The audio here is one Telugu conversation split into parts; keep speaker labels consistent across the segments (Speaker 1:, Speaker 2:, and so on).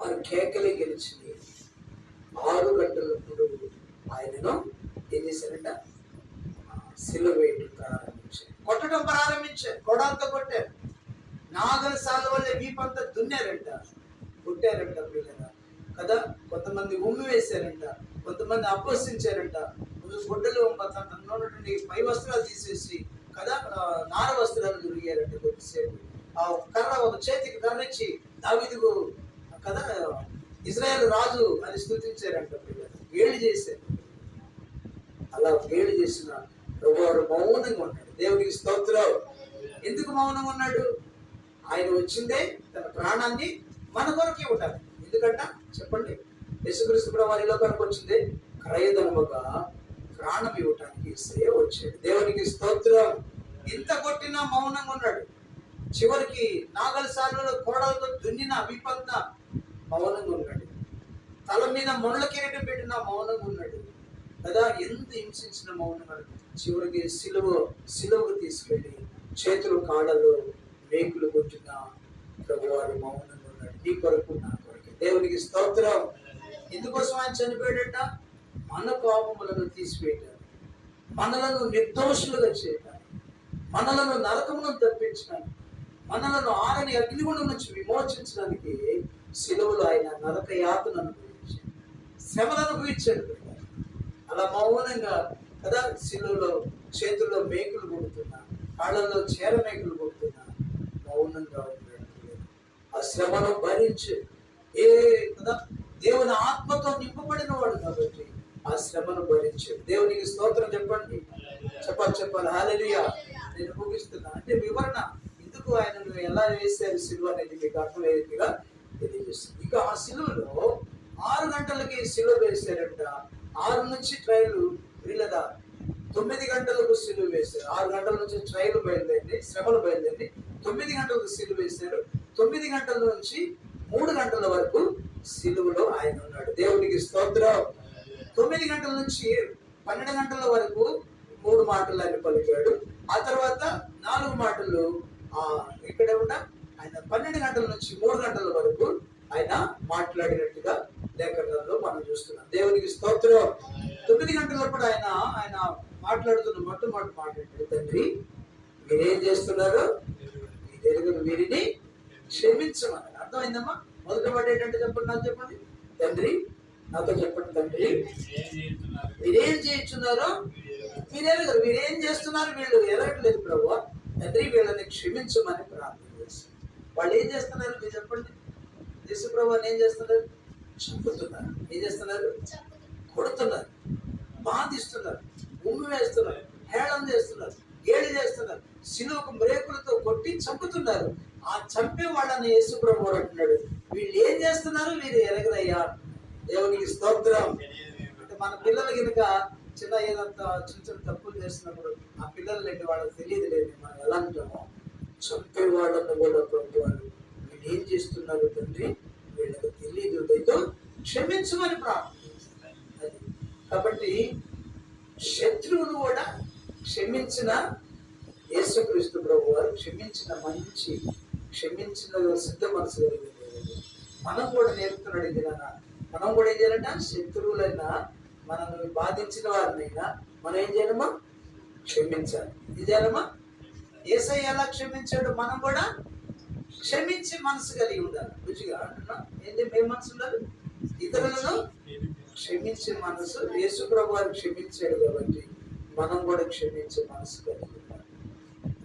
Speaker 1: వారి కేకలే గెలిచింది. 6 గంటలప్పుడు ఆయనను ఏం చేశారంట? సిలువ వేయటం ప్రారంభించారు, కొట్టడం ప్రారంభించారు, కొడాలతో కొట్టారు. నాగల సాల వల్ల వీపంతా దున్నారంట, కొట్టారంట పిల్లగా కదా. కొంతమంది ఉమ్మి వేశారంట, కొంతమంది అప్పసించారంట, గుడ్డలు ఉన్నటువంటి పై వస్త్రాలు తీసేసి కదా నార వస్త్రాలు దొరికారంట. కొద్దిసేపు ఆ కర్ర ఒక చేతికి కర్రచ్చి దావీదుకు కదా ఇజ్రాయేల్ రాజు అని స్తుతించారంట. పిల్లలు వేడి చేశారు. అలా వేడి చేసిన ప్రభువారు మౌనంగా ఉన్నాడు. దేవునికి స్తోత్రం. ఎందుకు మౌనంగా ఉన్నాడు? ఆయన వచ్చిందే తన ప్రాణాన్ని మన కొరకు ఇవ్వటానికి. ఎందుకంట చెప్పండి, యేసుక్రీస్తు ప్రభువారు ఈ లోకానికి వచ్చిందే క్రయధనముగా ప్రాణం ఇవ్వటానికి యేసయ్య వచ్చాడు. దేవునికి స్తోత్రం. ఇంత కొట్టినా మౌనంగా ఉన్నాడు. చివరికి నాగల సాలలో కోడలతో దున్నిన విపత్న మౌనంగా ఉన్నాడు. తల మీద ముళ్ళ కిరీటం పెట్టిన మౌనంగా ఉన్నాడు కదా. ఎంత హింసించిన మౌనంగా. చివరికి సిలువకు తీసుకెళ్ళి చేతులు కాళ్ళలో మేకులు కొట్టిన ప్రభువారు మౌనంగా ఉన్నాడు. నీ కొరకు నా కొరకు. దేవునికి స్తోత్రం. ఎందుకోసం ఆయన చనిపోయాడట? మన పాపములను తీసివేయటానికి, మనలను నిర్దోషులుగా చేయటానికి, మనలను నరకమును తప్పించడానికి, మనలను ఆరని అగ్నిగుండం నుంచి విమోచించడానికి సిలువలో ఆయన నరక యాతను అనుభవించాడు, శ్రమను అనుభవించాడు. అలా మౌనంగా కదా సిలువలో చేతుల్లో మేకులు కొడుతున్నా, కాళ్ళల్లో చీర మేకులు కొడుతున్నా మౌనంగా ఉన్నాడు. ఆ శ్రమను భరించి కదా దేవుని ఆత్మతో నింపబడిన వాడు కాబట్టి ఆ శ్రమను భరించాడు. దేవునికి స్తోత్రం. చెప్పండి, చెప్పాలి. హల్లెలూయా. నేను ముగిస్తున్నా. అంటే వివరణ, ఎందుకు ఆయనను ఎలా వేశారు సిలువ అనేది మీకు అర్థమయ్యేదిగా తెలియజేస్తుంది. ఇక ఆ సిలువలో 6 గంటలకి సిలువ వేశారంట. 6 నుంచి ట్రైలు వీళ్ళదా 9 గంటలకు సిలువ వేశారు. 6 గంటల నుంచి ట్రైలు బయలుదేరి, శ్రమలు బయలుదేరి 9 గంటలకు సిలువ వేశారు. 9 గంటల నుంచి 3 గంటల వరకు సిలువలో ఆయన ఉన్నాడు. దేవునికి స్తోత్రం. 9 గంటల నుంచి 12 గంటల వరకు 3 మాటలు ఆయన పలికాడు. ఆ తర్వాత 4 మాటలు ఇక్కడే ఉన్న ఆయన 12 గంటల నుంచి 3 గంటల వరకు ఆయన మాట్లాడినట్టుగా లేఖనాల్లో మనం చూస్తున్నాం. దేవునికి స్తోత్రం. 9 గంటలప్పుడు ఆయన మాట్లాడుతున్న మొట్టమొదటి మాట ఏంటంటే, తండ్రి మీరేం చేస్తున్నారు? మీ దగ్గర వీరిని క్షమించమని. అర్థమైందమ్మా? మొదటి మాట ఏంటంటే చెప్పండి, నాకు చెప్పండి. తండ్రి, నాతో చెప్పండి. తండ్రి మీరేం చేయించున్నారో మీరెరగరు. మీరేం చేస్తున్నారు వీళ్ళు ఎరగట్లేదు ప్రభు. తండ్రి వీళ్ళని క్షమించమని ప్రార్థన చేస్తారు. వాళ్ళు ఏం చేస్తున్నారు మీరు చెప్పండి. యేసు ప్రభు ఏం చేస్తున్నారు? చంపుతున్నారు. ఏం చేస్తున్నారు? కొడుతున్నారు, బాధిస్తున్నారు, ఉమ్మి వేస్తున్నారు, హేళన చేస్తున్నారు, గేలి చేస్తున్నారు, సిలువకు మ్రేకులతో కొట్టి చంపుతున్నారు. ఆ చంపే వాళ్ళని యేసు ప్రభు అంటున్నాడు, వీళ్ళు ఏం చేస్తున్నారు? వీరు ఎరగరయ్యా. దేవునికి స్తోత్రం. అంటే మన పిల్లలు కనుక చిన్న తప్పులు చేస్తున్నప్పుడు ఆ పిల్లలు లేని వాళ్ళకి తెలియదు లేదు మనం ఎలా అంటామో, చంపే వాళ్ళని కూడా ప్రభు వాళ్ళు వీళ్ళు ఏం చేస్తున్నారు తండ్రి వీళ్ళకి తెలియదు, దయతో క్షమించమని ప్రార్థిస్తారు. అది కాబట్టి శత్రువును కూడా క్షమించిన యేసుక్రీస్తు ప్రభు వారు క్షమించిన సిద్ధ మనసు కలిగింది. మనం కూడా నేర్పుతున్నాడు. ఇది మనం కూడా ఏం చేయాలంట? శత్రువులైనా మనల్ని బాధించిన వారినైనా మనం ఏం చేయాలమ్మా? క్షమించాలి. ఇది చేయాలమ్మా? యేసయ్య ఎలా క్షమించాడు, మనం కూడా క్షమించే మనసు కలిగి ఉండాలి. రుచిగా అంటున్నా ఏంటి? మేము మనసు ఉండాలి, ఇతరులను క్షమించే మనసు. యేసు ప్రభు వారు క్షమించాడు కాబట్టి మనం కూడా క్షమించే మనసు కలిగి ఉండాలి.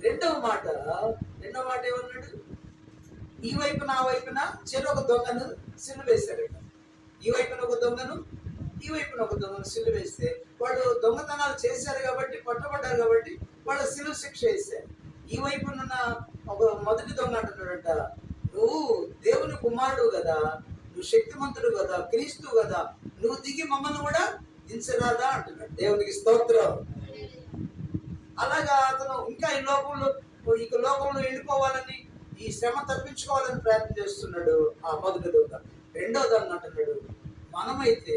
Speaker 1: రెండవ మాట ఏమన్నాడు? ఈ వైపున ఆ వైపున చెరొక దొంగను సిలువ వేశారట. ఈ వైపున ఒక దొంగను, ఈ వైపున ఒక దొంగను సిలువ వేస్తే వాళ్ళు దొంగతనాలు చేశారు కాబట్టి, పట్టబడ్డారు కాబట్టి వాళ్ళ సిలువ శిక్ష వేశారు. ఈ వైపున ఒక మొదటి దొంగ అంటున్నాడంట, నువ్వు దేవుని కుమారుడు కదా, నువ్వు శక్తిమంతుడు కదా, క్రీస్తు కదా, నువ్వు దిగి మమ్మల్ని కూడా దించరాదా అంటున్నాడు. దేవునికి స్తోత్రం. అలాగా అతను ఇంకా ఈ లోకంలో వెళ్ళిపోవాలని, ఈ శ్రమ తప్పించుకోవాలని ప్రయత్నం చేస్తున్నాడు ఆ మొదటి దొంగ. రెండో దొంగ అంటున్నాడు, మనమైతే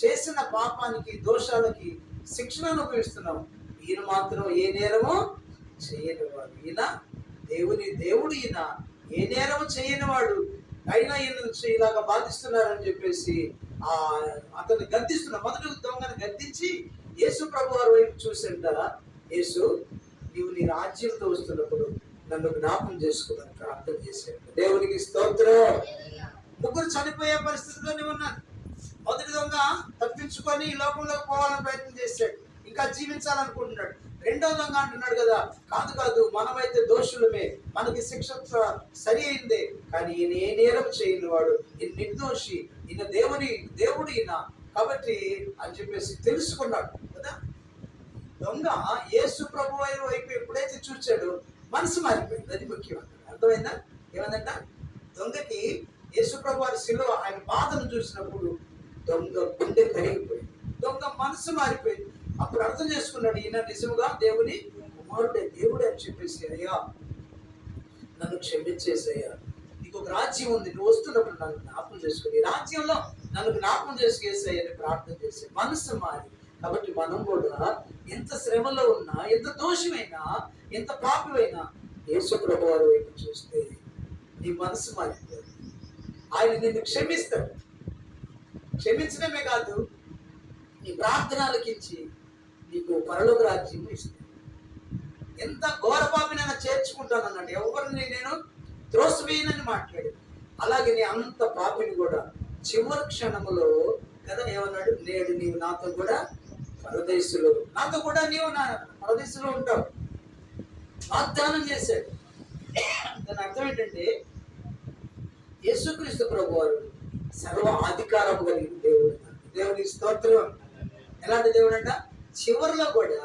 Speaker 1: చేసిన పాపానికి, దోషాలకి శిక్షణ అనుభవిస్తున్నాం, ఈయన మాత్రం ఏ నేరము చేయనివాడు, ఈయన దేవుడు, ఈయన ఏ నేరము చేయనివాడు, అయినా ఈయన ఇలాగా బాధిస్తున్నారని చెప్పేసి ఆ అతన్ని గద్దిస్తున్నా. మొదటి దొంగని గద్దించి యేసు ప్రభు వారి వైపు చూసింట, యేసు నీవు నీ రాజ్యంతో వస్తున్నప్పుడు నన్ను జ్ఞాపం చేసుకోమని ప్రార్థన చేశాడు. దేవునికి స్తోత్రం. ముగ్గురు చనిపోయే పరిస్థితిలోనే ఉన్నారు. మొదటి దొంగ తప్పించుకొని ఈ లోకంలోకి పోవాలని ప్రయత్నం చేశాడు, ఇంకా జీవించాలనుకుంటున్నాడు. రెండో దొంగ అంటున్నాడు కదా, కాదు కాదు మనమైతే దోషులమే, మనకి శిక్ష సరి అయిందే, కానీ ఈయన ఏ నేరం చేయని వాడు, ఈయన నిర్దోషి, ఈయన దేవుడు ఈయన కాబట్టి అని చెప్పేసి తెలుసుకున్నాడు కదా. దొంగ యేసు ప్రభు వైపు ఎప్పుడైతే చూచాడో మనసు మారిపోయింది. అది ముఖ్యం. అర్థమైందా? ఏమందంట, దొంగకి యేసు ప్రభు వారి శిలువ ఆయన బాధను చూసినప్పుడు దొంగ గుండె కరిగిపోయింది, దొంగ మనసు మారిపోయింది. అప్పుడు అర్థం చేసుకున్నాడు, ఈయన నిజముగా దేవుని కుమారుడే, దేవుడే అని చెప్పేసి, అయ్యా నన్ను క్షమించేసయ్యా, నీకు ఒక రాజ్యం ఉంది, నువ్వు వస్తున్నప్పుడు నన్ను జ్ఞాపకం చేసుకుని రాజ్యంలో నన్ను జ్ఞాపకం చేసుకేసాయి అని ప్రార్థన చేసే మనసు మారి. కాబట్టి మనం కూడా ఎంత శ్రమలో ఉన్నా, ఎంత దోషమైనా, ఎంత పాపమైనా యేసు ప్రభు వారి వైపు చూస్తే నీ మనసు మారిపోతుంది. ఆయన నిన్ను క్షమిస్తాడు. క్షమించడమే కాదు, నీ ప్రార్థనలకించి నీకు పరలోక రాజ్యం ఇస్తాడు. ఎంత ఘోర పాపినైనా చేర్చుకుంటానన్నాడు, ఎవరిని నేను త్రోసివేయనని మాట్లాడు. అలాగే నీ అంత పాపిని కూడా చివరి క్షణములో కదా ఏమన్నాడు, నేడు నీవు నాతో కూడా పరదేశంలో, నాతో కూడా నీవు నా పరదేశంలో ఉంటావు వాగ్దానం చేశాడు. దాని అర్థం ఏంటంటే యేసుక్రీస్తు ప్రభు వారు సర్వ అధికారం కలిగిన దేవుడు. దేవునికి స్తోత్రం. ఎలాంటి దేవుడు అంట, చివరిలో కూడా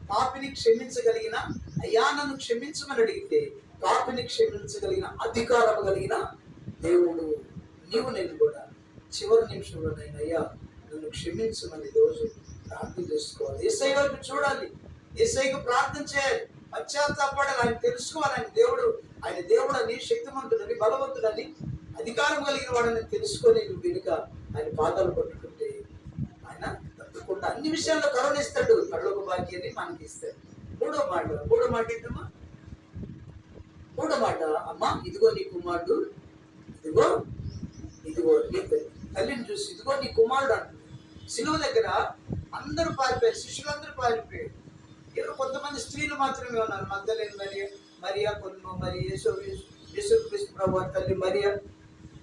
Speaker 1: పాపిని క్షమించగలిగిన, అయ్యా నన్ను క్షమించమని అడిగితే పాపిని క్షమించగలిగిన అధికారం కలిగిన దేవుడు. నీవు నేను కూడా చివరి నిమిషంలో నేను అయ్యా నన్ను క్షమించమని రోజు ప్రార్థన చేసుకోవాలి. యేసై వైపు చూడాలి, యేసైకి ప్రార్థన చేయాలి, పశ్చాత్తాపడాలి, ఆయన తెలుసుకోవాలి. ఆయన దేవుడు అని, శక్తిమంతుడని, బలవంతుడని, అధికారం కలిగిన వాడని తెలుసుకొని నువ్వు వెనుక ఆయన పాదాలు పట్టుకుంటే ఆయన తప్పకుండా అన్ని విషయాల్లో కరుణిస్తాడు, పరలోక భాగ్యాన్ని మనకి ఇస్తాడు. మూడో మాట ఏంటమ్మా? మూడో మాట, అమ్మా ఇదిగో నీ కుమారుడు, ఇదిగో నీ తల్లిని చూసి ఇదిగో నీ కుమారుడు అంటుంది. శిలువ దగ్గర అందరూ పారిపోయారు, శిష్యులందరూ పారిపోయారు. ఎవరు కొంతమంది స్త్రీలు మాత్రమే ఉన్నారు, మగ్దలేని మరియా, యేసుక్రీస్తు ప్రభువు తల్లి మరియా,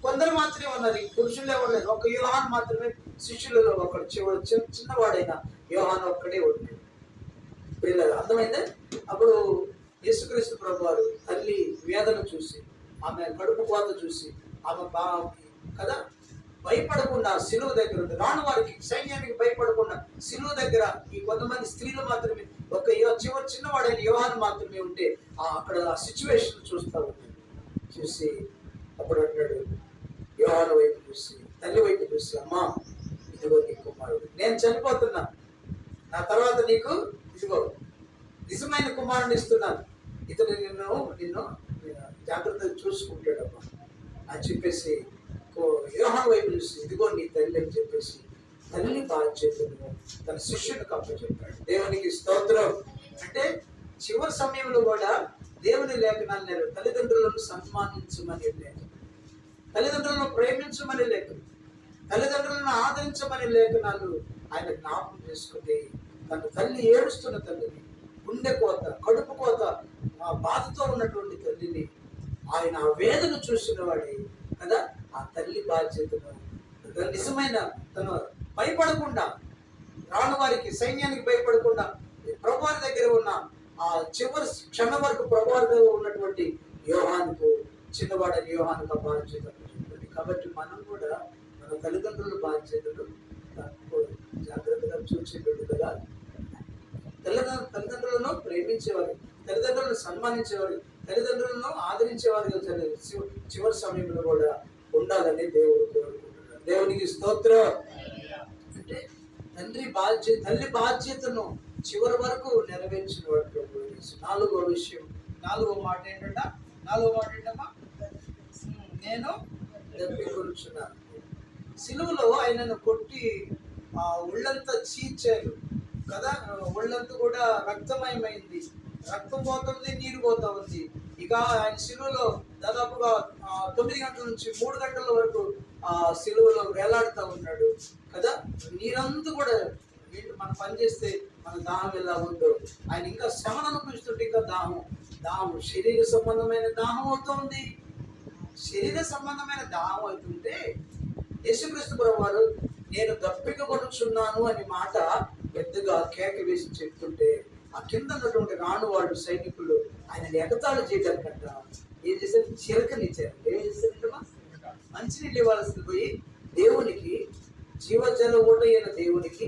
Speaker 1: కొందరు మాత్రమే ఉన్నారు. పురుషులు ఎవరు లేరు. ఒక యోహాను మాత్రమే శిష్యులలో ఒకడు, చిన్నవాడైన యోహాను ఒక్కడే ఉన్నాడు. పిల్లలు అర్థమైందే. అప్పుడు యేసుక్రీస్తు ప్రభు వారు తల్లి వేదన చూసి, ఆమె కడుపు కోత చూసి, ఆమె కదా భయపడకుండా సిలువ దగ్గర ఉంది, రాను వారికి సైన్యానికి భయపడకుండా సిలువ దగ్గర ఈ కొంతమంది స్త్రీలు మాత్రమే, ఒక చిన్నవాడైన యోహాను మాత్రమే ఉంటే అక్కడ ఆ సిచ్యువేషన్ చూస్తూ ఉన్నాడు. చూసి అప్పుడు అంటాడు, యోహాను వైపు చూసి, తల్లి వైపు చూసి, అమ్మా ఇదిగో నీ కుమారుడు, నేను చనిపోతున్నా, నా తర్వాత నీకు ఇదిగో నిజమైన కుమారుని ఇస్తున్నాను, ఇతడు నిన్ను జాగ్రత్తగా చూసుకుంటాడమ్మా అని చెప్పేసి యోహాను వైపు చూసి, ఇదిగో నీ తల్లి అని చెప్పేసి తల్లి బాధ్యతను తన శిష్యునికి అప్పచెప్పాడు. దేవునికి స్తోత్రం. అంటే చివరి సమయంలో కూడా దేవుని లేఖనాలు లేరు. తల్లిదండ్రులను సన్మానించమని లేఖనం, తల్లిదండ్రులను ప్రేమించమని లేఖనం, తల్లిదండ్రులను ఆదరించమని లేఖనాలు ఆయన జ్ఞాపకం చేసుకుంటే, తన తల్లి ఏడుస్తున్న తల్లిని, గుండె కోత, కడుపు కోత, బాధతో ఉన్నటువంటి తల్లిని ఆయన ఆ వేదన చూసిన వాడే కదా. ఆ తల్లి బాధ్యతను నిజమైన తను భయపడకుండా, రాను వారికి సైన్యానికి భయపడకుండా ప్రభువారి దగ్గర ఉన్న ఆ చివరి క్షణం వరకు ప్రభువారి ఉన్నటువంటి యోహానుకు, చిన్నవాడని యోహానుకు ఆ బాధ్యత ఉంటుంది. కాబట్టి మనం కూడా మన తల్లిదండ్రుల బాధ్యతలు జాగ్రత్తగా చూసేటట్టుగా, తల్లిదండ్రులను ప్రేమించేవారు, తల్లిదండ్రులను సన్మానించేవారు, తల్లిదండ్రులను ఆదరించేవారు చివరి సమయంలో కూడా ఉండాలని దేవుడు కోరుకుంటున్నాడు. దేవునికి స్తోత్రం. అంటే తల్లి బాధ్యతను చివరి వరకు నెరవేర్చిన వాడు ప్రభు యేసు. నాలుగో మాట ఏంటమ్మా, నేను దప్పికొనుచున్నాను. సిలువలో ఆయనను కొట్టి ఒళ్ళంతా చీల్చారు కదా, ఒళ్ళంతా కూడా రక్తమయమైంది, రక్తం పోతుంది, నీరు పోతా ఉంది. ఇక ఆయన సిలువలో దాదాపుగా 9 గంటల నుంచి 3 గంటల వరకు సిలువలో వేలాడుతూ ఉన్నాడు కదా. నీరంతా కూడా వీళ్ళు మనం పని చేస్తే మన దాహం ఎలా ఉందో, ఆయన ఇంకా శ్రమను అనుభవిస్తుంటే ఇంకా దాహం శరీర సంబంధమైన దాహం అవుతుంది. శరీర సంబంధమైన దాహం అవుతుంటే యేసుక్రీస్తు ప్రభువారు నేను దప్పిక కొనుచున్నాను అనే మాట పెద్దగా కేక వేసి చెప్తుంటే ఆ కింద ఉన్నటువంటి రాణువాళ్ళు సైనికులు ఆయన ఎగతాళి చేయడానికంట ఏం చేశారు, చిరకనిచ్చారు. ఏం చేశారంటమ్మా, మంచినీళ్ళు ఇవ్వాల్సింది పోయి దేవునికి, జీవజల ఊటైన దేవునికి,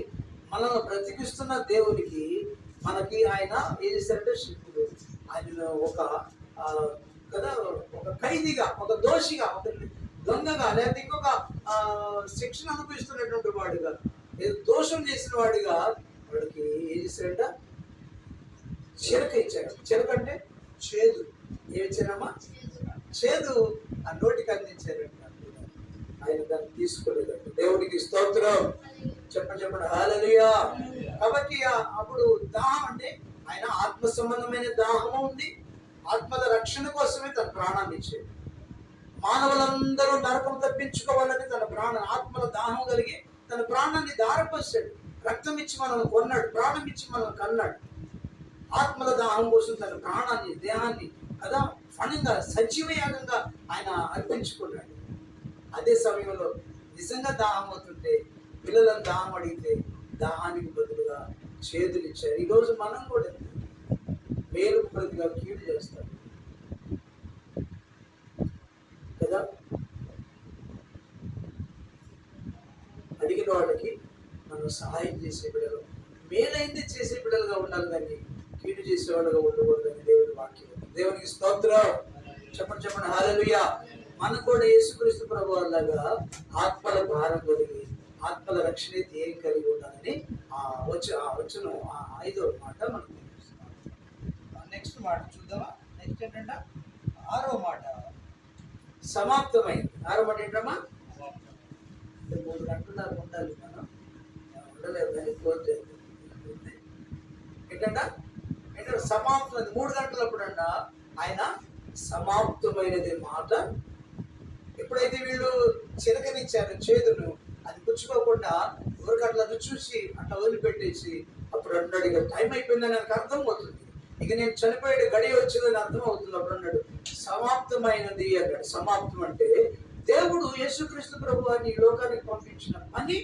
Speaker 1: మనల్ని బ్రతికిస్తున్న దేవునికి, మనకి ఆయన ఏం చేశారంటే శిల్పుడు ఆయన ఒక కదా ఒక ఖైదీగా, ఒక దోషిగా, ఒక దొంగగా, లేకపోతే ఇంకొక శిక్షణ అనుభవిస్తున్నటువంటి వాడిగా, ఏదో దోషం చేసిన వాడిగా వాడికి ఏం చేశాడంట, చిరక ఇచ్చాడు. చిరక అంటే చేదు. ఏమి ఇచ్చారమ్మా, చేదు ఆ నోటికి అందించారంట. ఆయన దాన్ని తీసుకోలేదంట. దేవుడికి స్తోత్రం. చెప్పండి హల్లెలూయా. కాబట్టి అప్పుడు దాహం అంటే ఆయన ఆత్మ సంబంధమైన దాహము ఉంది. ఆత్మల రక్షణ కోసమే తన ప్రాణాన్ని ఇచ్చాడు. మానవులందరూ నరకం తప్పించుకోవాలని తన ఆత్మల దాహం కలిగి తన ప్రాణాన్ని దారపోసాడు. రక్తం ఇచ్చి మనల్ని కొన్నాడు, ప్రాణం ఇచ్చి మనల్ని కన్నాడు. ఆత్మల దాహం కోసం తన ప్రాణాన్ని, దేహాన్ని కదా ఫణంగా సజీవయాగంగా ఆయన అర్పించుకున్నాడు. అదే సమయంలో నిజంగా దాహం అవుతుంటే, పిల్లలను దాహం అడిగితే దాహానికి బదులుగా చేతులు ఇచ్చారు. ఈరోజు మనం కూడా మేలుకు ప్రతిగా కీడు చేస్తాం కదా. అడిగిన వాళ్ళకి మనం సహాయం చేసే బిడ్డలు, మేలైంది చేసే బిడ్డలుగా ఉండాలి, కానీ కీడు చేసేవాళ్ళుగా ఉండకూడదని దేవుని వాక్యం. దేవునికి స్తోత్రం. చెప్పండి హల్లెలూయా. మనం కూడా యేసుక్రీస్తు ప్రభువులాగా ఆత్మల భారం కలిగి, ఆత్మల రక్షణ ఏం కలిగి ఉండాలని వచ్చిన 5వ మాట మనకు తెలుస్తున్నాం. నెక్స్ట్ మాట చూద్దామా. నెక్స్ట్ ఏంటంటే 6వ మాట సమాప్తమైంది. 6వ మాట ఏంటమ్మా, 3 గంటల దాకా ఉండాలి, మనం ఉండలేదు కానీ క్లోజ్ చేయాలి. ఏంటంటే సమాప్తమైంది. 3 గంటలప్పుడు అంట ఆయన సమాప్తమైనది మాట. ఎప్పుడైతే వీళ్ళు చిరకనిచ్చారు చేదును, అది పుచ్చుకోకుండా ఎవరికి అట్లా చూసి అట్లా వదిలిపెట్టేసి అప్పుడు అన్నాడు, ఇక టైం అయిపోయిందని నాకు అర్థం అవుతుంది, ఇక నేను చనిపోయాడు గడియ వచ్చిందని అర్థం అవుతుంది. అప్పుడు అన్నాడు సమాప్తమైనది అన్నాడు. సమాప్తం అంటే దేవుడు యేసుక్రీస్తు ప్రభువారిని ఈ లోకానికి పంపించిన పని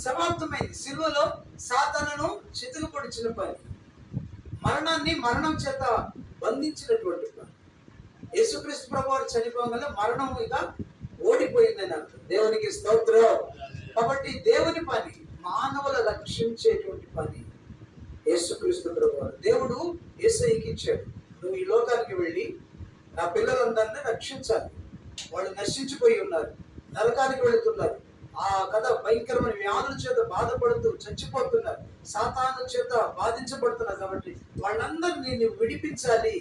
Speaker 1: సమాప్తమైంది. సిలువలో సాతానును చితుకు పొడిచిన పని, మరణాన్ని మరణం చేత బంధించినటువంటి పని. యేసుక్రీస్తు ప్రభువారు చనిపోగానే మరణం ఇక ఓడిపోయిందని అర్థం. దేవునికి స్తోత్రం. కాబట్టి దేవుని పని, మానవుల రక్షించేటువంటి పని యేసుక్రీస్తు ప్రభువారు. దేవుడు యేసయ్యకి ఇచ్చాడు, నువ్వు ఈ లోకానికి వెళ్ళి నా పిల్లలందరినీ రక్షించాలి. వాళ్ళు నశించిపోయి ఉన్నారు, నరకానికి వెళుతున్నారు, కదా భయంకరమైన వ్యాధుల చేత బాధపడుతూ చచ్చిపోతున్నారు, సాతాను చేత బాధించబడుతున్నారు. కాబట్టి వాళ్ళందరినీ నువ్వు విడిపించాలి,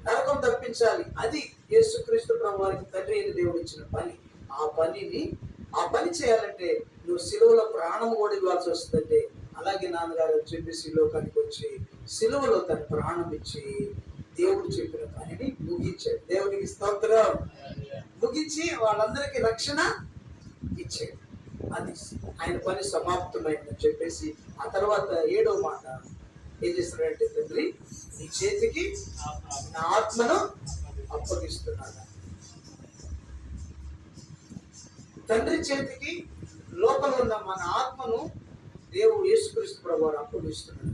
Speaker 1: నరకం తప్పించాలి. అది యేసుక్రీస్తు ప్రభువారికి తండ్రి అయిన దేవుడు ఇచ్చిన పని. ఆ పని చేయాలంటే నువ్వు సిలువలో ప్రాణం కూడా ఇవ్వాల్సి వస్తుందంటే, అలాగే నాన్నగారు చెప్పేసి లోకానికి వచ్చి సిలువలో తన ప్రాణం ఇచ్చి దేవుడు చెప్పిన పనిని ముగించాడు. దేవునికి స్తోత్రం. ముగించి వాళ్ళందరికీ రక్షణ ఇచ్చాడు. అది ఆయన పని సమాప్తమైందని చెప్పేసి ఆ తర్వాత 7వ మాట ఏం చేస్తున్నాడంటే, తండ్రి నీ చేతికి నా ఆత్మను అప్పగిస్తున్నాడు. తండ్రి చేతికి లోపల ఉన్న మన ఆత్మను దేవుడు యేసుక్రీస్తు ప్రభువారు అప్పగిస్తున్నాడు.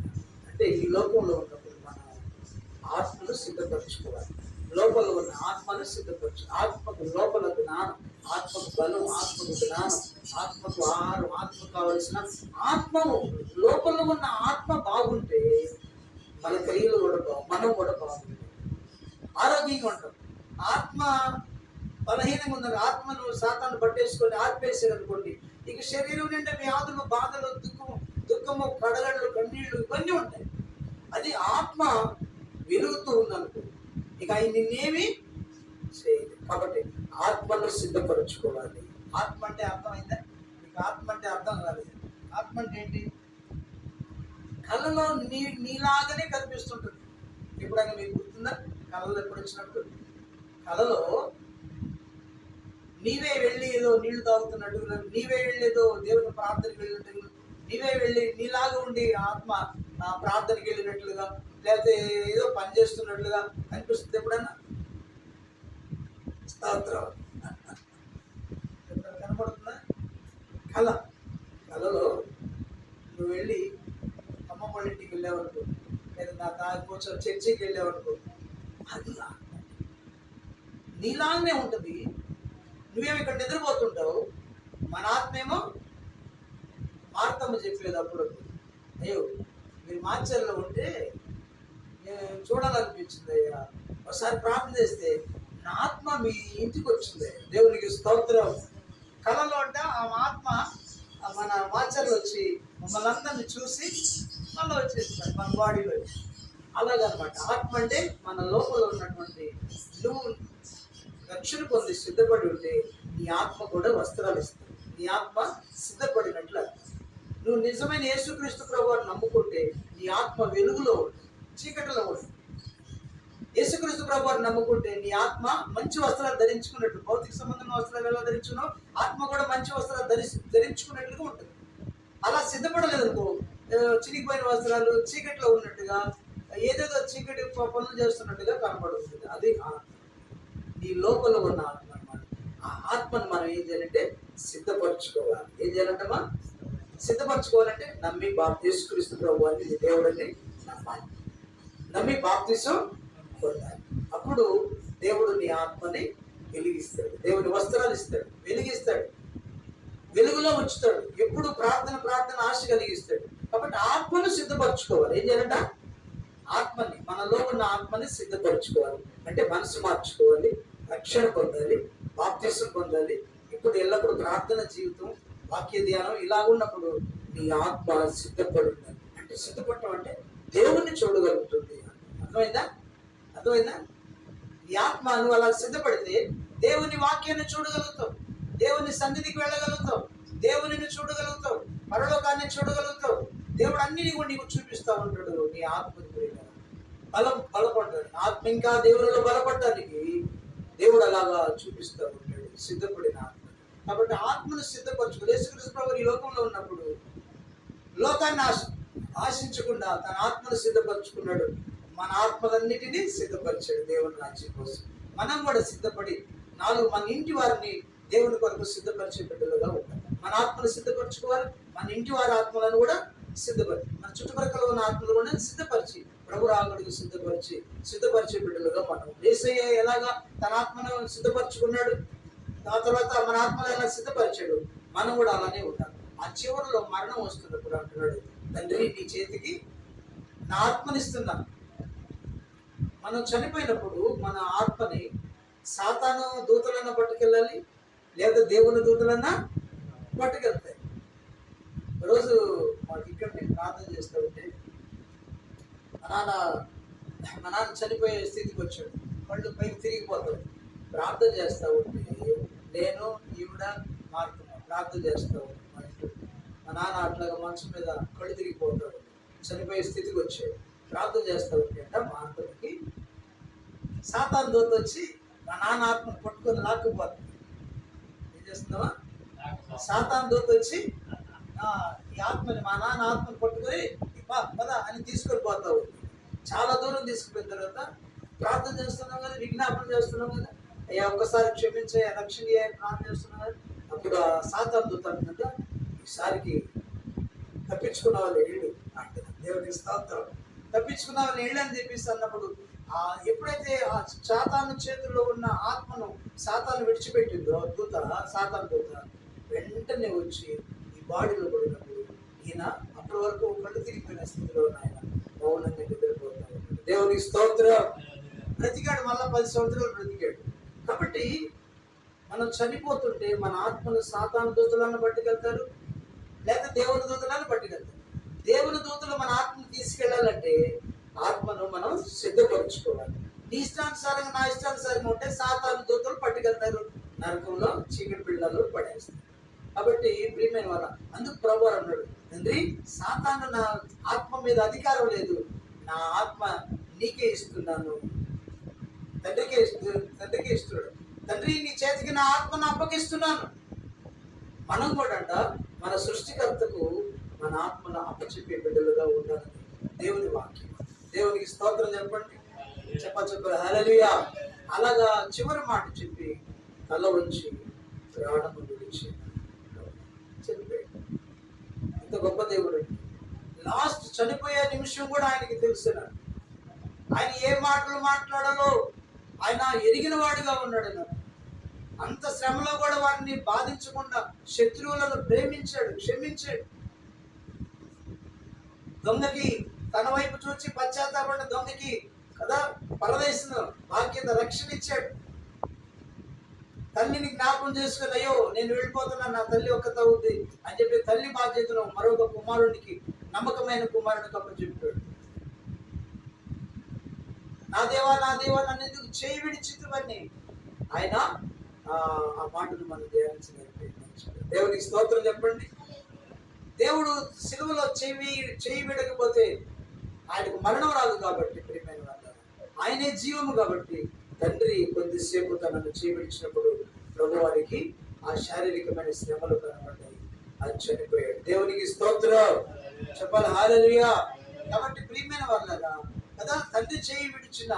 Speaker 1: అంటే ఈ లోకంలో ఉన్నప్పుడు మన ఆత్మను సిద్ధపరచుకోవాలి. లోపల ఉన్న ఆత్మను సిద్ధపరచు. ఆత్మకు లోపల జ్ఞానం, ఆత్మకు బలం, ఆత్మకు జ్ఞానం, ఆత్మకు ఆహారం, ఆత్మకు కావలసిన ఆత్మను, లోపల ఉన్న ఆత్మ బాగుంటే మన క్రియలు కూడా మనం కూడా బాగుంటుంది, ఆరోగ్యంగా ఉంటాం. ఆత్మ బలహీనంగా ఉన్న ఆత్మను సాతాను పట్టేసుకొని ఆర్పేసారు అనుకోండి, ఇక శరీరం నిండా వ్యాధులు, బాధలు, దుఃఖము, కడగళ్ళు, కన్నీళ్లు ఇవన్నీ ఉంటాయి. అది ఆత్మ వెలుగుతూ ఉందనుకో, ఇక ఆయన నిన్నేమి చేయదు. కాబట్టి ఆత్మను సిద్ధపరచుకోవాలి. ఆత్మ అంటే అర్థమైందా మీకు? ఆత్మ అంటే అర్థం కాలేదు. ఆత్మ అంటే ఏంటి? కళ్ళలో నీలాగానే కనిపిస్తుంటుంది. ఎప్పుడైనా మీకు గుర్తుందా? కళ్ళలో ఎప్పుడు వచ్చినప్పుడు కలలో నీవే వెళ్ళి ఏదో నీళ్లు తాగుతున్నట్టుగా, నీవే వెళ్ళి ఏదో దేవుని ప్రార్థనకి వెళ్ళినట్టుగా, నీవే వెళ్ళి నీలాగా ఉండి ఆత్మ ప్రార్థనకి వెళ్ళినట్లుగా, లేకపోతే ఏదో పని చేస్తున్నట్లుగా అనిపిస్తుంది ఎప్పుడన్నా? స్తోత్రం. ఎప్పుడన్నా కనపడుతుందా? కలలో నువ్వు వెళ్ళి అమ్మ వాళ్ళ ఇంటికి వెళ్ళావనుకో, లేదా నా కొంచెం చర్చికి వెళ్ళావనుకో, అది నీలాగానే ఉంటుంది. నువ్వేమో ఇక్కడ నిద్రపోతుంటావు, మన ఆత్మేమో మార్తమ్మ చెప్పేది అప్పుడు, అయ్యో మీరు మాచర్లో ఉంటే నేను చూడాలనిపించింది అయ్యా, ఒకసారి ప్రార్థన చేస్తే నా ఆత్మ మీ ఇంటికి వచ్చింది. దేవునికి స్తోత్రం. కళలో అంటే ఆ ఆత్మ మన మాచర్లో వచ్చి మమ్మల్ని అందరినీ చూసి మళ్ళీ వచ్చేస్తాడు మన బాడీలో. అలాగనమాట ఆత్మ అంటే మన లోపల ఉన్నటువంటి, నువ్వు రక్షణ పొంది సిద్ధపడి ఉంటే నీ ఆత్మ కూడా వస్త్రాలు ఇస్తుంది. నీ ఆత్మ సిద్ధపడినట్లు. నువ్వు నిజమైన యేసుక్రీస్తు ప్రభువుని నమ్ముకుంటే నీ ఆత్మ వెలుగులో చీకటిలో ఉంటుంది. యేసుక్రీస్తు ప్రభువుని నమ్ముకుంటే నీ ఆత్మ మంచి వస్త్రాలు ధరించుకున్నట్టు, భౌతిక సంబంధమైన వస్త్రాలు ఎలా ధరించుకున్నావు, ఆత్మ కూడా మంచి వస్త్రాలు ధరించుకున్నట్లుగా ఉంటుంది. అలా సిద్ధపడలేదనుకో, చినిగిపోయిన వస్త్రాలు చీకటిలో ఉన్నట్టుగా, ఏదేదో చీకటి పనులు చేస్తున్నట్టుగా కనపడుతుంది. అది నీ లోపల ఉన్న ఆత్మ అన్నమాట. ఆ ఆత్మను మనం ఏం చేయాలంటే సిద్ధపరచుకోవాలి. ఏం చేయాలంటమ్మా? సిద్ధపరచుకోవాలంటే నమ్మి యేసుక్రీస్తు ప్రభువుని నీ దేవుడిని నమ్మాలి, నమ్మి బాప్తిసం పొందాలి. అప్పుడు దేవుడు నీ ఆత్మని వెలిగిస్తాడు, దేవుని వస్త్రాలు ఇస్తాడు, వెలిగిస్తాడు, వెలుగులో ఉంచుతాడు. ఎప్పుడు ప్రార్థన ఆశ కలిగిస్తాడు. కాబట్టి ఆత్మను సిద్ధపరచుకోవాలి. ఏం చేయాలంట? ఆత్మని, మనలో ఉన్న ఆత్మని సిద్ధపరచుకోవాలి. అంటే మనసు మార్చుకోవాలి, రక్షణ పొందాలి, బాప్తిసం పొందాలి. ఇప్పుడు ఎల్లప్పుడూ ప్రార్థన జీవితం, వాక్య ధ్యానం ఇలా ఉన్నప్పుడు నీ ఆత్మ సిద్ధపడి ఉండాలి. అంటే సిద్ధపడటం అంటే దేవుణ్ణి చూడగలుగుతుంది. అర్థమైందా? ఈ ఆత్మ నువ్వు అలా సిద్ధపడితే దేవుని వాక్యాన్ని చూడగలుగుతావు, దేవుని సన్నిధికి వెళ్ళగలుగుతావు, దేవునిని చూడగలుగుతావు, పరలోకాన్ని చూడగలుగుతావు. దేవుడు అన్ని కూడా నీకు చూపిస్తూ ఉంటాడు. నీ ఆత్మని బలపడ్డాడు. ఆత్మ ఇంకా దేవునిలో బలపడటానికి దేవుడు అలాగా చూపిస్తూ ఉంటాడు, సిద్ధపడిన ఆత్మ. కాబట్టి ఆత్మను సిద్ధపరచుకో. యేసుక్రీస్తు ప్రభువు ఈ లోకంలో ఉన్నప్పుడు లోకాన్ని ఆశించకుండా తన ఆత్మను సిద్ధపరచుకున్నాడు. మన ఆత్మలన్నిటినీ సిద్ధపరిచాడు దేవుని రాజ్యం కోసం. మనం కూడా సిద్ధపడి మన ఇంటి వారిని దేవుని కొరకు సిద్ధపరిచే బిడ్డలుగా ఉంటాం. మన ఆత్మను సిద్ధపరచుకోవాలి, మన ఇంటి వారి ఆత్మలను కూడా సిద్ధపరిచి, మన చుట్టుపక్కల ఉన్న ఆత్మలు కూడా సిద్ధపరిచి, ప్రభు రాకడకు సిద్ధపరిచే బిడ్డలుగా మనం. యేసయ్య ఎలాగా తన ఆత్మను సిద్ధపరచుకున్నాడు, ఆ తర్వాత మన ఆత్మను ఎలా సిద్ధపరిచాడు, మనం కూడా అలానే ఉంటాం. ఆ చివరిలో మరణం వస్తున్నప్పుడు అంటున్నాడు, తండ్రి నీ చేతికి నా ఆత్మనిస్తున్నాను. మనం చనిపోయినప్పుడు మన ఆత్మని సాతాను దూతలన్నా పట్టుకెళ్ళాలి, లేదా దేవుని దూతలన్నా పట్టుకెళ్తాయి. రోజు మాకు ఇక్కడ నేను ప్రార్థన చేస్తూ ఉంటే మా నాన్న చనిపోయే స్థితికి వచ్చాడు. వాళ్ళు పైకి తిరిగిపోతాడు. ప్రార్థన చేస్తూ ఉంటే నేను ఈవిడ మారుతున్నాం, ప్రార్థన చేస్తూ ఉంటాం. మా ఇంట్లో మా నాన్న అట్లాగా మనసు మీద కళ్ళు తిరిగిపోతాడు, చనిపోయే స్థితికి వచ్చాడు. ప్రార్థన చేస్తూ ఉంటే అంట మా ఆత్మకి సాతాను దూత వచ్చి మా నాన్న ఆత్మను పట్టుకొని లాక్కుపోతుంది. ఏం చేస్తున్నావా? సాతాను దూత వచ్చి ఈ ఆత్మని, మా నాన్న ఆత్మను పట్టుకొని పద అని తీసుకొని పోతావు. చాలా దూరం తీసుకుపోయిన తర్వాత ప్రార్థన చేస్తున్నాం కదా, విజ్ఞాపన చేస్తున్నాం కదా, అయ్యా ఒక్కసారి క్షమించే, రక్షణ ప్రార్థన చేస్తున్నాం కదా. అప్పుడు ఆ సాతాను దూత అంటుందంట, ఈసారికి తప్పించుకున్న వాళ్ళు ఏళ్ళు అంటే దేవునికి స్తోత్రం, తప్పించుకున్న వాళ్ళు ఏళ్ళు అని చెప్పేసి అన్నప్పుడు ఎప్పుడైతే ఆ సాతాను చేతుల్లో ఉన్న ఆత్మను సాతాను విడిచిపెట్టిందో సాతాను దూత వెంటనే వచ్చి ఈ బాడీలో పడినప్పుడు ఈయన అప్పటి వరకు కళ్ళు తిరిగిపోయిన స్థితిలో ఆయన మౌనంగా నిద్రపోతాడు. దేవునికి స్తోత్రం. బ్రతికాడు, మళ్ళా 10 సంవత్సరాలు బ్రతికాడు. కాబట్టి మనం చనిపోతుంటే మన ఆత్మను సాతాను దూతలను పట్టుకెళ్తారు, లేదా దేవుని దూతలను పట్టుకెళ్తారు. దేవుని దూతలు మన ఆత్మను తీసుకెళ్లాలంటే ఆత్మను మనం సిద్ధపరచుకోవాలి. నీ ఇష్టానుసారంగా నా ఇష్టానుసారంగా ఉంటే సాతాను దూతలు పట్టుకెళ్తారు, నరకంలో చీకటి పిల్లలు పడేస్తారు. కాబట్టి ప్రియమైన వాళ్ళ అందుకు ప్రభువు అన్నాడు, తండ్రి సాతాను నా ఆత్మ మీద అధికారం లేదు, నా ఆత్మ నీకే ఇస్తున్నాను తండ్రికి ఇస్తున్నాడు. తండ్రి నీ చేతికి నా ఆత్మను అప్పగిస్తున్నాను. మనం కూడా అంట మన సృష్టికర్తకు మన ఆత్మను అప్పచెప్పే బిడ్డలుగా ఉండాలని దేవుని వాక్యం. దేవునికి స్తోత్రం చెప్పండి. చెప్పాలి హల్లెలూయా. అలాగా చివరి మాట చెప్పి తల వంచి ప్రాణము విడిచి చనిపోయాడు. ఎంత గొప్ప దేవుడు! లాస్ట్ చనిపోయే నిమిషం కూడా ఆయనకి తెలిసిన, ఆయన ఏ మాటలు మాట్లాడాలో ఆయన ఎరిగిన వాడిగా ఉన్నాడు. అంత శ్రమలో కూడా వారిని బాధించకుండా శత్రువులను ప్రేమించాడు, క్షమించాడు. దొంగకి తన వైపు చూచి పశ్చాత్తాపడిన దొంగకి కదా పరదేశంలో బాధ్యత రక్షణ ఇచ్చాడు. తల్లిని జ్ఞాపకం చేసుకుని, అయ్యో నేను వెళ్ళిపోతున్నా, నా తల్లి ఒక్కత అవుద్ది అని చెప్పి తల్లి బాధ్యతను మరొక కుమారునికి, నమ్మకమైన కుమారునికి అప్పచెప్పాడు. నా దేవా నన్ను ఎందుకు చేయి విడిచితువని ఆయన ఆ మాటను మనం ధ్యానించిన దేవునికి స్తోత్రం చెప్పండి. దేవుడు సిలువలో చేయి విడకపోతే ఆయనకు మరణం రాదు కాబట్టి ప్రియమైన వాళ్ళ, ఆయనే జీవము కాబట్టి తండ్రి కొద్దిసేపు తనను చేయించినప్పుడు ప్రభు వారికి ఆ శారీరకమైన శ్రమలు కనబడ్డాయి, అది చనిపోయాడు. దేవునికి స్తోత్రం చెప్పాలి హల్లెలూయా. కాబట్టి ప్రియమైన వాళ్ళ కదా, తండ్రి చేయి విడిచిన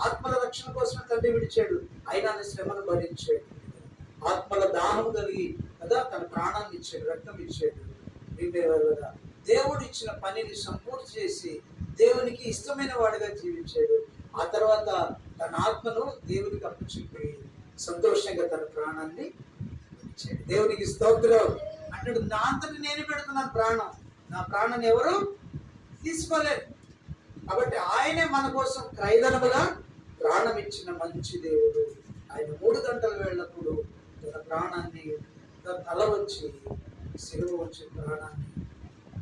Speaker 1: ఆత్మల రక్షణ కోసమే తండ్రి విడిచాడు, అయినా శ్రమను భరించాడు. ఆత్మల దాహం కలిగి కదా తన ప్రాణాన్ని ఇచ్చాడు, రక్తం ఇచ్చాడు. దేవుడు ఇచ్చిన పనిని సంపూర్తి చేసి దేవునికి ఇష్టమైన వాడిగా జీవించాడు. ఆ తర్వాత తన ఆత్మను దేవునికి అప్పచెప్పి సంతోషంగా తన ప్రాణాన్ని ఇచ్చాడు. దేవునికి స్తోత్రం అంటాడు. నా అంతటి నేను పెడుతున్నాను ప్రాణం, నా ప్రాణాన్ని ఎవరు తీసుకోలేరు. కాబట్టి ఆయనే మన కోసం క్రైదనముగా ప్రాణం ఇచ్చిన మంచి దేవుడు. ఆయన 3 గంటలు వెళ్ళినప్పుడు తన ప్రాణాన్ని తల వచ్చి సిలువ వచ్చి ప్రాణాన్ని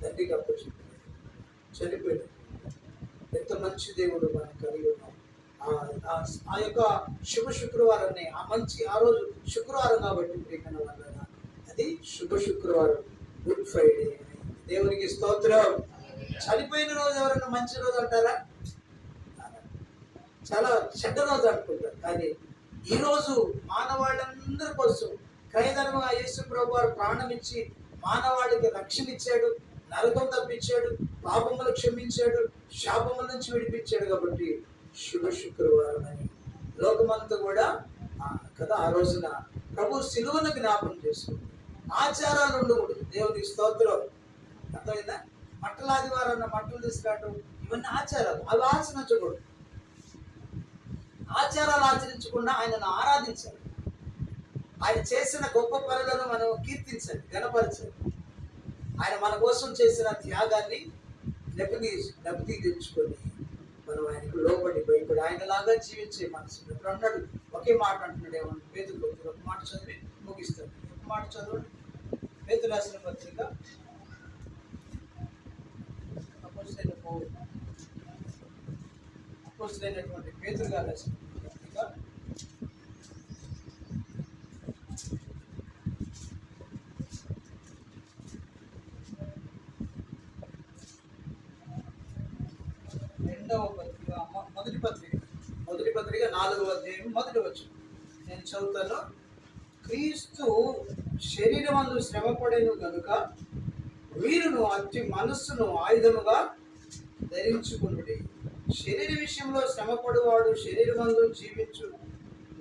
Speaker 1: తండ్రికి అప్పచెప్పాడు, చనిపోయాడు. ఎంత మంచి దేవుడు మనం కలిగి ఉన్నాం. ఆ యొక్క శుభ శుక్రవారాన్ని, ఆ రోజు శుక్రవారం కాబట్టి ప్రియమైన వాళ్ళ, అది శుభ శుక్రవారం, గుడ్ ఫ్రైడే. దేవునికి స్తోత్రం. చనిపోయిన రోజు ఎవరైనా మంచి రోజు అంటారా? చాలా చెడ్డ రోజు అనుకుంటారు. కానీ ఈ రోజు మానవాళ్ళందరి కోసం క్రైదనముగా యేసు ప్రభు వారు ప్రాణం ఇచ్చి మానవాళికి రక్షణ ఇచ్చాడు, నరకం తప్పించాడు, పాపములు క్షమించాడు, శాపముల నుంచి విడిపించాడు. కాబట్టి శుభ శుక్రవారం అని లోకమంతా కూడా కదా ఆ రోజున ప్రభు సిలువను జ్ఞాపకం చేసుకుంది. ఆచారాలు ఉండకూడదు. దేవునికి స్తోత్రం. అర్థమైందా? మట్టలాదివారాన్ని మట్టలు తీసుకురావడం, ఇవన్నీ ఆచారాలు, అవి ఆచరించకూడదు. ఆచారాలు ఆచరించకుండా ఆయనను ఆరాధించాలి. ఆయన చేసిన గొప్ప పనులను మనం కీర్తించాలి, గణపరచాలి. ఆయన మన కోసం చేసిన త్యాగాన్ని నెపతి తెచ్చుకొని మనం ఆయనకు లోబడి భయపడి ఆయనలాగా జీవించే మనసు. ఇప్పుడు అన్నాడు, ఒకే మాట అంటున్నాడు. ఏమన్నా పేతురు ఒక మాట చదివి ముగిస్తాడు. ఒక మాట చదవండి. పేతురు రాసిన పత్రిక అపోస్తలుడైనటువంటి పేతురు గారు రాసిన పత్రిక 2వ పత్రిక, మొదటి పత్రిక 4వ అధ్యాయం 1వ వచనం నేను చదువుతాను. క్రీస్తు శరీరమందు శ్రమపడెను గనుక వీరును అట్టి మనస్సును ఆయుధముగా ధరించుకునుడి. శరీర విషయంలో శ్రమపడువాడు శరీరమందు జీవించు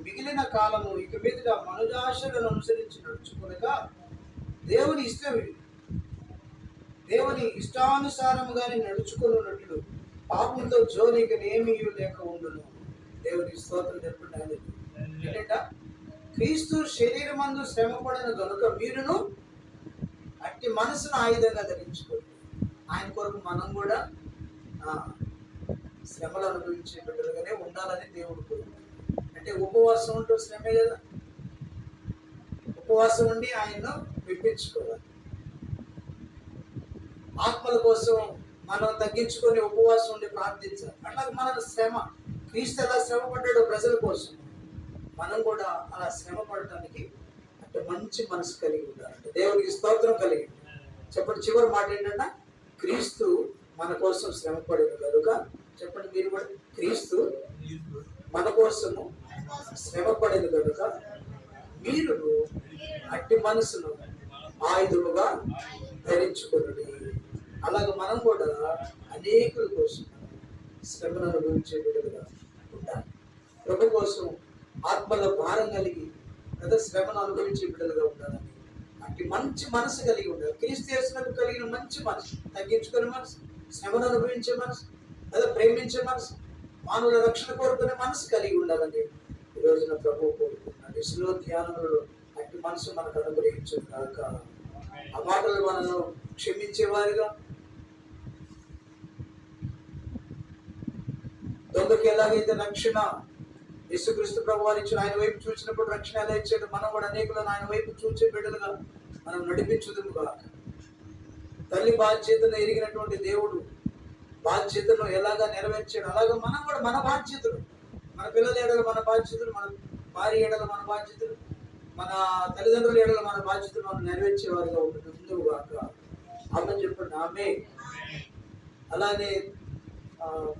Speaker 1: మిగిలిన కాలము ఇక మీదట మనుజాశలను అనుసరించి నడుచుకునగా దేవుని ఇష్టానుసారముగానే నడుచుకున్నట్లు పాపంతో జోలికి ఏమీ లేక ఉండును. దేవుని స్తోత్రం చెప్పండి. ఏంటంట? క్రీస్తు శరీరమందు శ్రమపడిన గనుక మీరును అట్టి మనసును ఆయుధంగా ధరించుకోండి. ఆయన కొరకు మనం కూడా శ్రమలు అనుభవించే బిడ్డలుగానే ఉండాలని దేవుడు కోరుకుంటున్నాడు. అంటే ఉపవాసం ఉంటూ శ్రమే కదా. ఉపవాసం ఉండి ఆయన్ను విప్పించుకోవాలి. ఆత్మల కోసం మనం తగ్గించుకొని ఉపవాసం ఉండి ప్రార్థించాలి. అట్లా మన శ్రమ, క్రీస్తు ఎలా శ్రమ పడ్డాడో ప్రజల కోసం మనం కూడా అలా శ్రమ పడటానికి అంటే మంచి మనసు కలిగి ఉండాలి. అంటే దేవుడికి స్తోత్రం కలిగి చెప్పండి. చివరి మాట ఏంటంటే క్రీస్తు మన కోసం శ్రమ పడిన కనుక చెప్పండి. మీరు కూడా క్రీస్తు మన కోసము శ్రమ పడేది కనుక మీరు అట్టి మనసును ఆయుధముగా ధరించుకున్నది. అలాగే మనం కూడా అనేకుల కోసం శ్రమను అనుభవించే బిడ్డలుగా ఉండాలి. ప్రభు కోసం ఆత్మల భారం కలిగి కదా శ్రమను అనుభవించే బిడ్డలుగా ఉండాలని అట్టి మంచి మనసు కలిగి ఉండాలి. క్రీస్తు యేసునకు కలిగిన మంచి మనసు, తగ్గించుకునే మనసు, శ్రమను అనుభవించే మనసు, లేదా ప్రేమించే మనసు, మానవుల రక్షణ కోరుకునే మనసు కలిగి ఉండాలని ఈ రోజున ప్రభు కోరుకుంటున్నాడు. ఇసులో ధ్యానంలో అట్టి మనసు మనకు అనుగ్రహించును కాక. ఆ మాటలు మనను క్షమించేవారిగా, దొంగకి ఎలాగైతే రక్షణ యేసుక్రీస్తు ప్రభు వారు ఇచ్చిన ఆయన వైపు చూసినప్పుడు రక్షణ ఎలా ఇచ్చాడు, మనం కూడా అనేకులను ఆయన వైపు చూసే బిడ్డలుగా మనం నడిపించుదుము కాక. తల్లి బాధ్యతను ఎరిగినటువంటి దేవుడు బాధ్యతను ఎలాగా నెరవేర్చాడు, అలాగే మనం కూడా మన బాధ్యతలు, మన పిల్లల ఏడలు మన బాధ్యతలు, మన భార్య ఏడలు మన బాధ్యతలు, మన తల్లిదండ్రుల ఏడలు మన బాధ్యతలు మనం నెరవేర్చేవారిగా ఉంటుందువు కాక. ఆమె చెప్పండి ఆమె. అలానే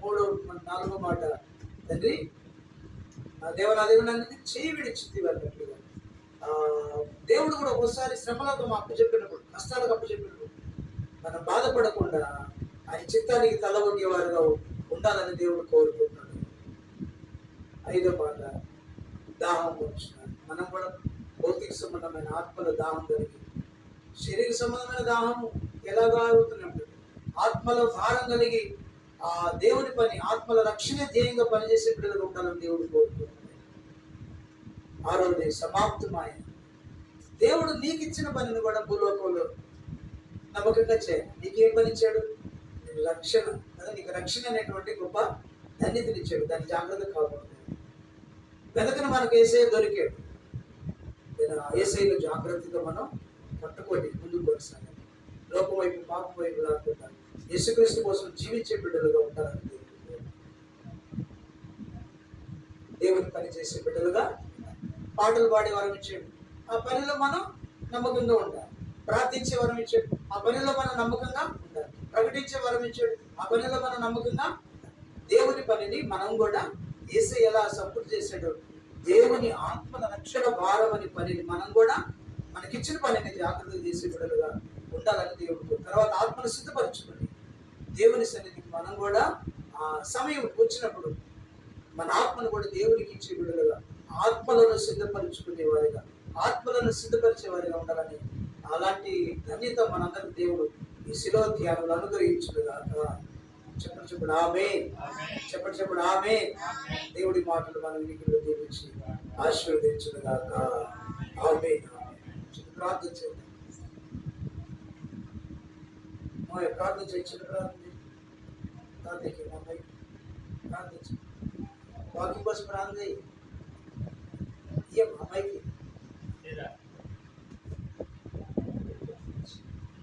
Speaker 1: 4వ మాట, తండ్రి దేవనా దేవుని చేయి విడిచింది అన్నట్లుగా దేవుడు కూడా ఒకసారి శ్రమలకు అప్పచెప్పినప్పుడు, కష్టాలకు అప్పచెప్పినప్పుడు మనం బాధపడకుండా ఆయన చిత్తానికి తల ఒగ్గేవారుగా ఉండాలని దేవుడు కోరుకుంటున్నాడు. 5వ మాట, దాహం వచ్చినాడు. మనం కూడా భౌతిక సంబంధమైన ఆత్మల దాహం కలిగి, శరీర సంబంధమైన దాహము ఎలాగా అవుతున్నట్టు ఆత్మల భారం కలిగి ఆ దేవుని పని, ఆత్మల రక్షణ ధ్యేయంగా పనిచేసే బిడ్డలుగా ఉండాలని దేవుడు కోరుకుంటున్నాడు. 6వది సమాప్తమాయ. దేవుడు నీకు ఇచ్చిన పనిని కూడా భూలోకంలో నమ్మకంగా చేయాలి. నీకేం పని ఇచ్చాడు? రక్షణ కదా, నీకు రక్షణ అనేటువంటి గొప్ప ధన్యతని ఇచ్చాడు. దాన్ని జాగ్రత్త కాకూడదు. వెనకన మనకు ఏసై దొరికాడు. ఏసైలో జాగ్రత్తగా మనం పట్టుకొని ముందుకు కొనసాగాలి. లోకం వైపు పాపం వైపు లేకుండా యేసుక్రీస్తు కోసం జీవించే బిడ్డలుగా ఉంటారని దేవుని పని చేసే బిడ్డలుగా, పాటలు పాడే వరం ఇచ్చాడు, ఆ పనిలో మనం నమ్మకంగా ఉండాలి. ప్రార్థించే వరం ఇచ్చాడు, ఆ పనిలో మనం నమ్మకంగా ఉండాలి. ప్రకటించే వరం ఇచ్చాడు, ఆ పనిలో మనం నమ్మకంగా ఉండాలి. దేవుని పనిని మనం కూడా యేసయ్య ఎలా సంపూర్తి చేశాడు, దేవుని ఆత్మల రక్షణ భారం అనే పనిని మనం కూడా మనకిచ్చిన పనిని జాగ్రత్తగా చేసే బిడ్డలుగా ఉండాలని దేవుడు. తర్వాత ఆత్మను సిద్ధపరచుకొని దేవుని సన్నిధికి మనం కూడా ఆ సమయం వచ్చినప్పుడు మన ఆత్మను కూడా దేవునికి ఇచ్చే బిడ్డలుగా, ఆత్మలను సిద్ధపరచుకునే వారిగా, ఆత్మలను సిద్ధపరిచే వారిగా ఉండాలని అలాంటి ధన్యత మనందరికి దేవుడు ఈ శిలో ధ్యానంలో అనుగ్రహించుగాక. చెప్పడు ఆమె. చెప్పడు ఆమె. దేవుడి మాటలు మన వినికిడిలో దీవించి ఆశీర్వదించుగాక. ఆమె. ప్రార్థన చేద్దాం. ప్రార్థన చేయించిన ప్రార్థన ప్రార్థన వాకింగ్ బస్ ప్రార్థన అమ్మాయికి